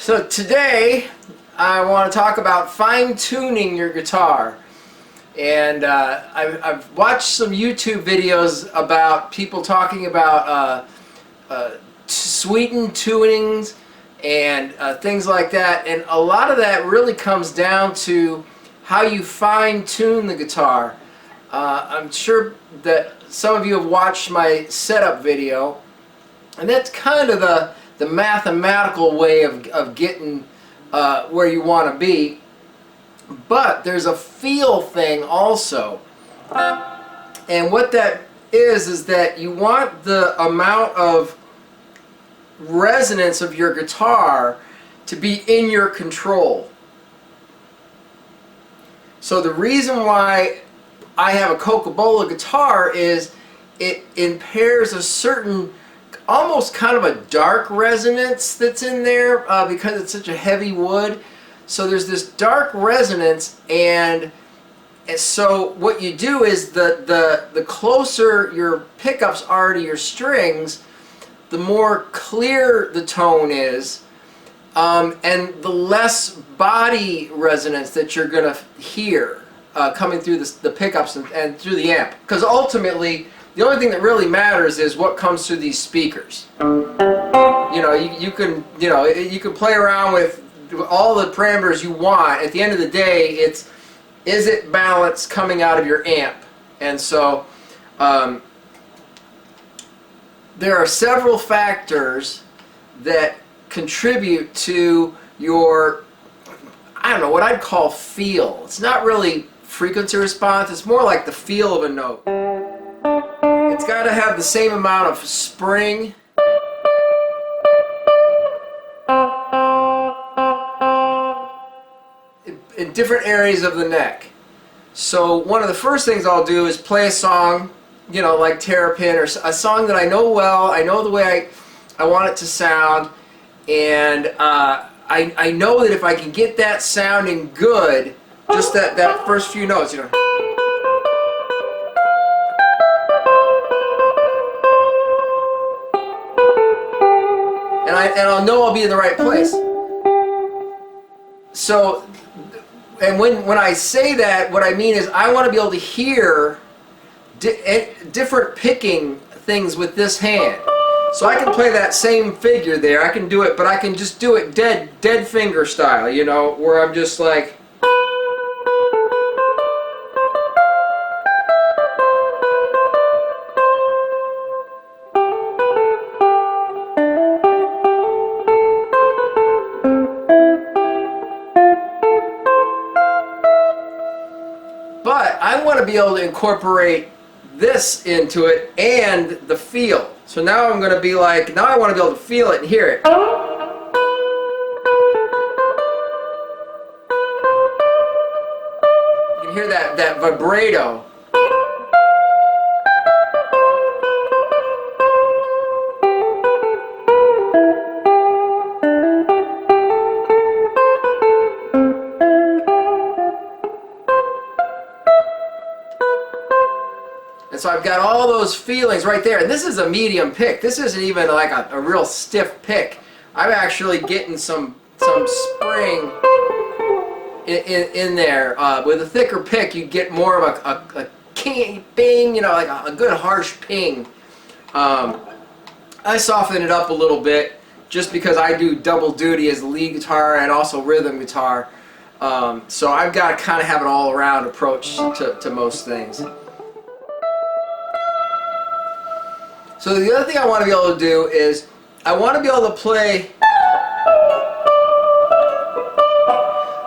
So today I want to talk about fine-tuning your guitar. And I've watched some YouTube videos about people talking about sweetened tunings and things like that. And a lot of that really comes down to how you fine-tune the guitar. I'm sure that some of you have watched my setup video, and that's kind of the mathematical way of getting where you want to be. But there's a feel thing also, and what that is that you want the amount of resonance of your guitar to be in your control. So the reason why I have a Cocobolo guitar is it impairs a certain, almost kind of a dark resonance that's in there because it's such a heavy wood. So there's this dark resonance, and so what you do is the closer your pickups are to your strings, the more clear the tone is, and the less body resonance that you're going to hear coming through the pickups and through the amp. Because ultimately, the only thing that really matters is what comes through these speakers. You know, you can play around with all the parameters you want. At the end of the day, is it balance coming out of your amp? And so there are several factors that contribute to your, I don't know, what I'd call feel. It's not really frequency response, it's more like the feel of a note. It's got to have the same amount of spring in different areas of the neck. So one of the first things I'll do is play a song, you know, like Terrapin, or a song that I know well, I know the way I want it to sound, and I know that if I can get that sounding good, just that first few notes, you know. And I'll know I'll be in the right place. So, and when I say that, what I mean is I want to be able to hear different picking things with this hand. So I can play that same figure there, I can do it, but I can just do it dead finger style, you know, where I'm just like. But I want to be able to incorporate this into it and the feel. So now I'm going to be like, now I want to be able to feel it and hear it. You can hear that vibrato. And so I've got all those feelings right there. And this is a medium pick. This isn't even like a real stiff pick. I'm actually getting some spring in there. With a thicker pick, you get more of a ping, you know, like a good harsh ping. I soften it up a little bit just because I do double duty as the lead guitar and also rhythm guitar. So I've got to kind of have an all-around approach to most things. So the other thing I want to be able to do is I want to be able to play.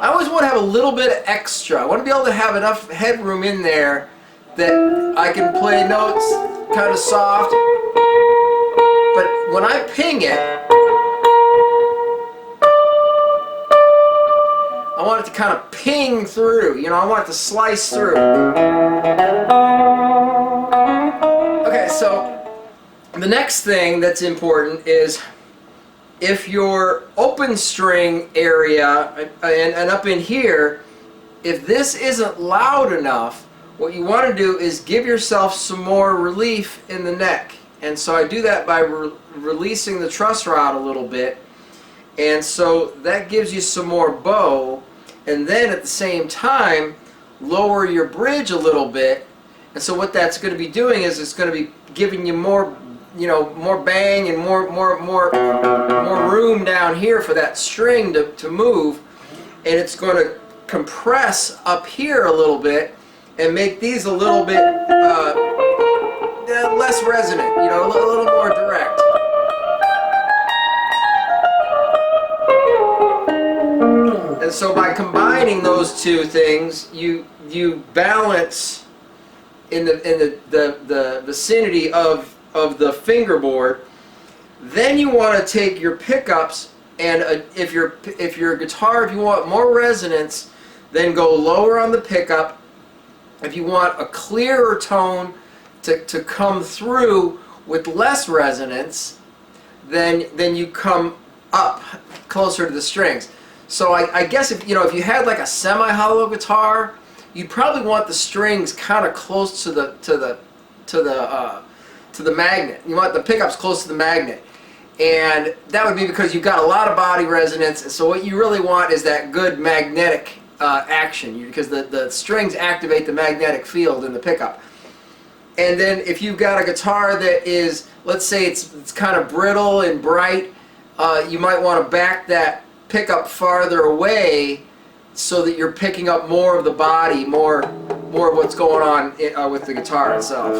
I always want to have a little bit of extra. I want to be able to have enough headroom in there that I can play notes kind of soft. But when I ping it, I want it to kind of ping through. You know, I want it to slice through. Okay, so the next thing that's important is if your open string area and up in here, if this isn't loud enough, what you want to do is give yourself some more relief in the neck. And so I do that by releasing the truss rod a little bit And so that gives you some more bow, and then at the same time lower your bridge a little bit. And so what that's going to be doing is it's going to be giving you more, more bang and more room down here for that string to move, and it's going to compress up here a little bit and make these a little bit less resonant, a little more direct. And so by combining those two things, you balance in the vicinity of the fingerboard. Then you want to take your pickups, and if your guitar, if you want more resonance, then go lower on the pickup. If you want a clearer tone to come through with less resonance, then you come up closer to the strings. So I guess if you had like a semi-hollow guitar, you'd probably want the strings kind of close to the magnet. You want the pickups close to the magnet, and that would be because you've got a lot of body resonance. And so what you really want is that good magnetic action, because the strings activate the magnetic field in the pickup. And then if you've got a guitar that is, let's say it's kind of brittle and bright, you might want to back that pickup farther away so that you're picking up more of the body, more of what's going on with the guitar itself.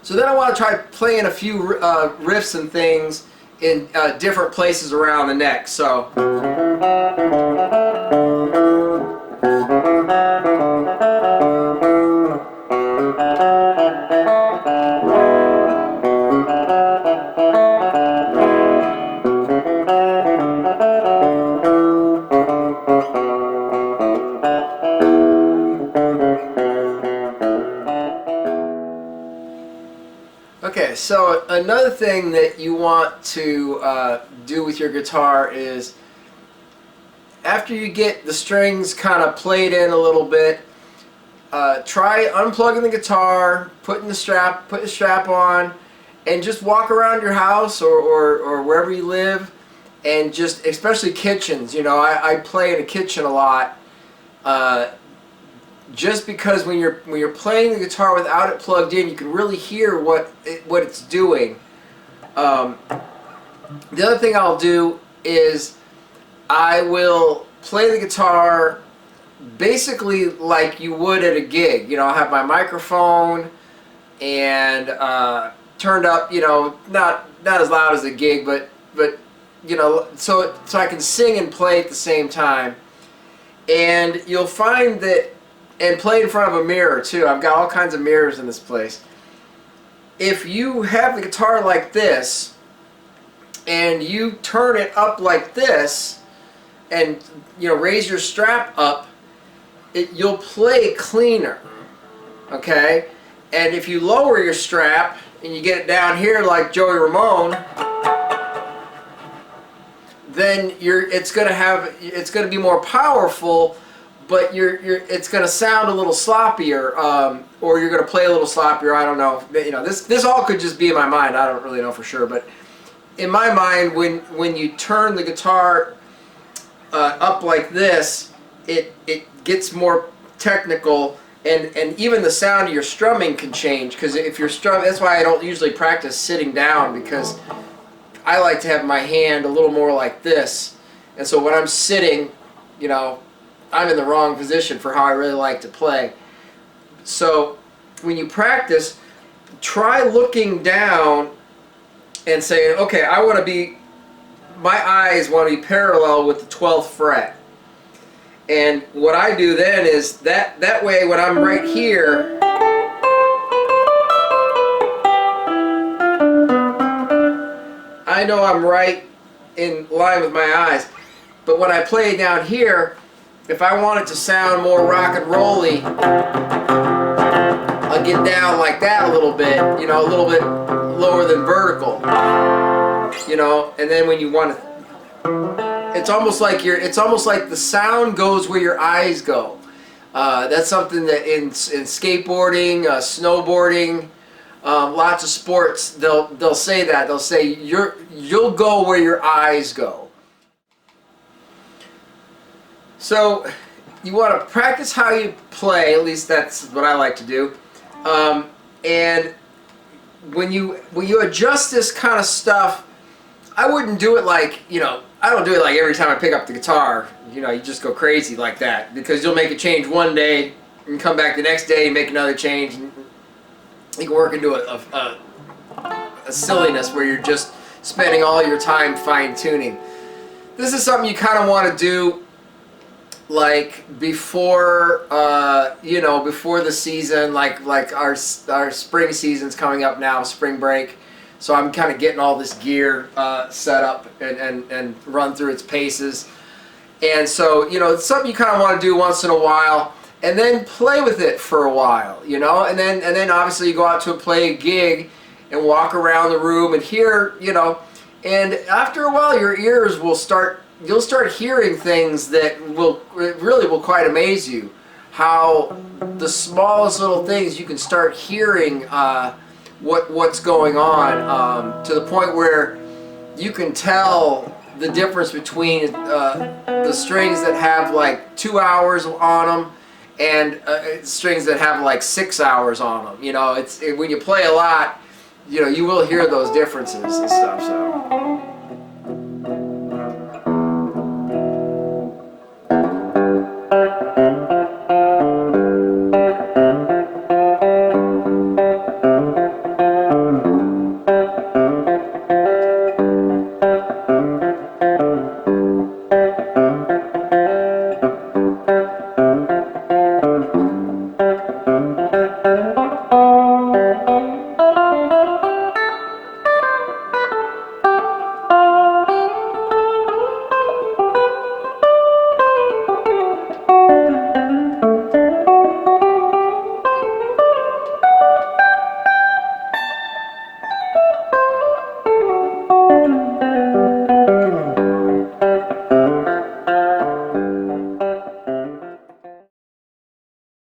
So then I want to try playing a few riffs and things in different places around the neck. So. Okay, so another thing that you want to do with your guitar is, after you get the strings kind of played in a little bit, try unplugging the guitar, put the strap on, and just walk around your house or wherever you live, and just, especially kitchens. I play in a kitchen a lot. Just because when you're playing the guitar without it plugged in, you can really hear what it's doing. The other thing I'll do is I will play the guitar basically like you would at a gig. I'll have my microphone and turned up, not as loud as a gig, but so I can sing and play at the same time. And you'll find that. And play in front of a mirror too. I've got all kinds of mirrors in this place. If you have the guitar like this and you turn it up like this and raise your strap up, you'll play cleaner. Okay? And if you lower your strap and you get it down here like Joey Ramone, then it's going to be more powerful, but it's going to sound a little sloppier, or you're going to play a little sloppier. I don't know. This all could just be in my mind. I don't really know for sure, but in my mind, when you turn the guitar up like this, it gets more technical, and even the sound of your strumming can change. Because if you're strumming, that's why I don't usually practice sitting down, because I like to have my hand a little more like this, and so when I'm sitting, I'm in the wrong position for how I really like to play. So when you practice, try looking down and saying, okay, my eyes want to be parallel with the 12th fret. And what I do then is that way when I'm right here, I know I'm right in line with my eyes. But when I play down here, if I want it to sound more rock and rolly, I'll get down like that a little bit, a little bit lower than vertical, and then when you want to, it's almost like the sound goes where your eyes go. That's something that in skateboarding, snowboarding, Lots of sports, they'll say that. They'll say you'll go where your eyes go. So you want to practice how you play. At least that's what I like to do. And when you adjust this kind of stuff, I wouldn't do it like, I don't do it like every time I pick up the guitar. You just go crazy like that, because you'll make a change one day and come back the next day and make another change. And you can work into a silliness where you're just spending all your time fine-tuning. This is something you kind of want to do like before before the season, like our spring season's coming up now, spring break. So I'm kind of getting all this gear set up and run through its paces. And so, it's something you kind of want to do once in a while, and then play with it for a while, and then obviously you go out to play a gig and walk around the room and hear, and after a while your ears will you'll start hearing things that really will quite amaze you. How the smallest little things you can start hearing what's going on, to the point where you can tell the difference between the strings that have like 2 hours on them and strings that have like 6 hours on them. When you play a lot, you will hear those differences and stuff. So.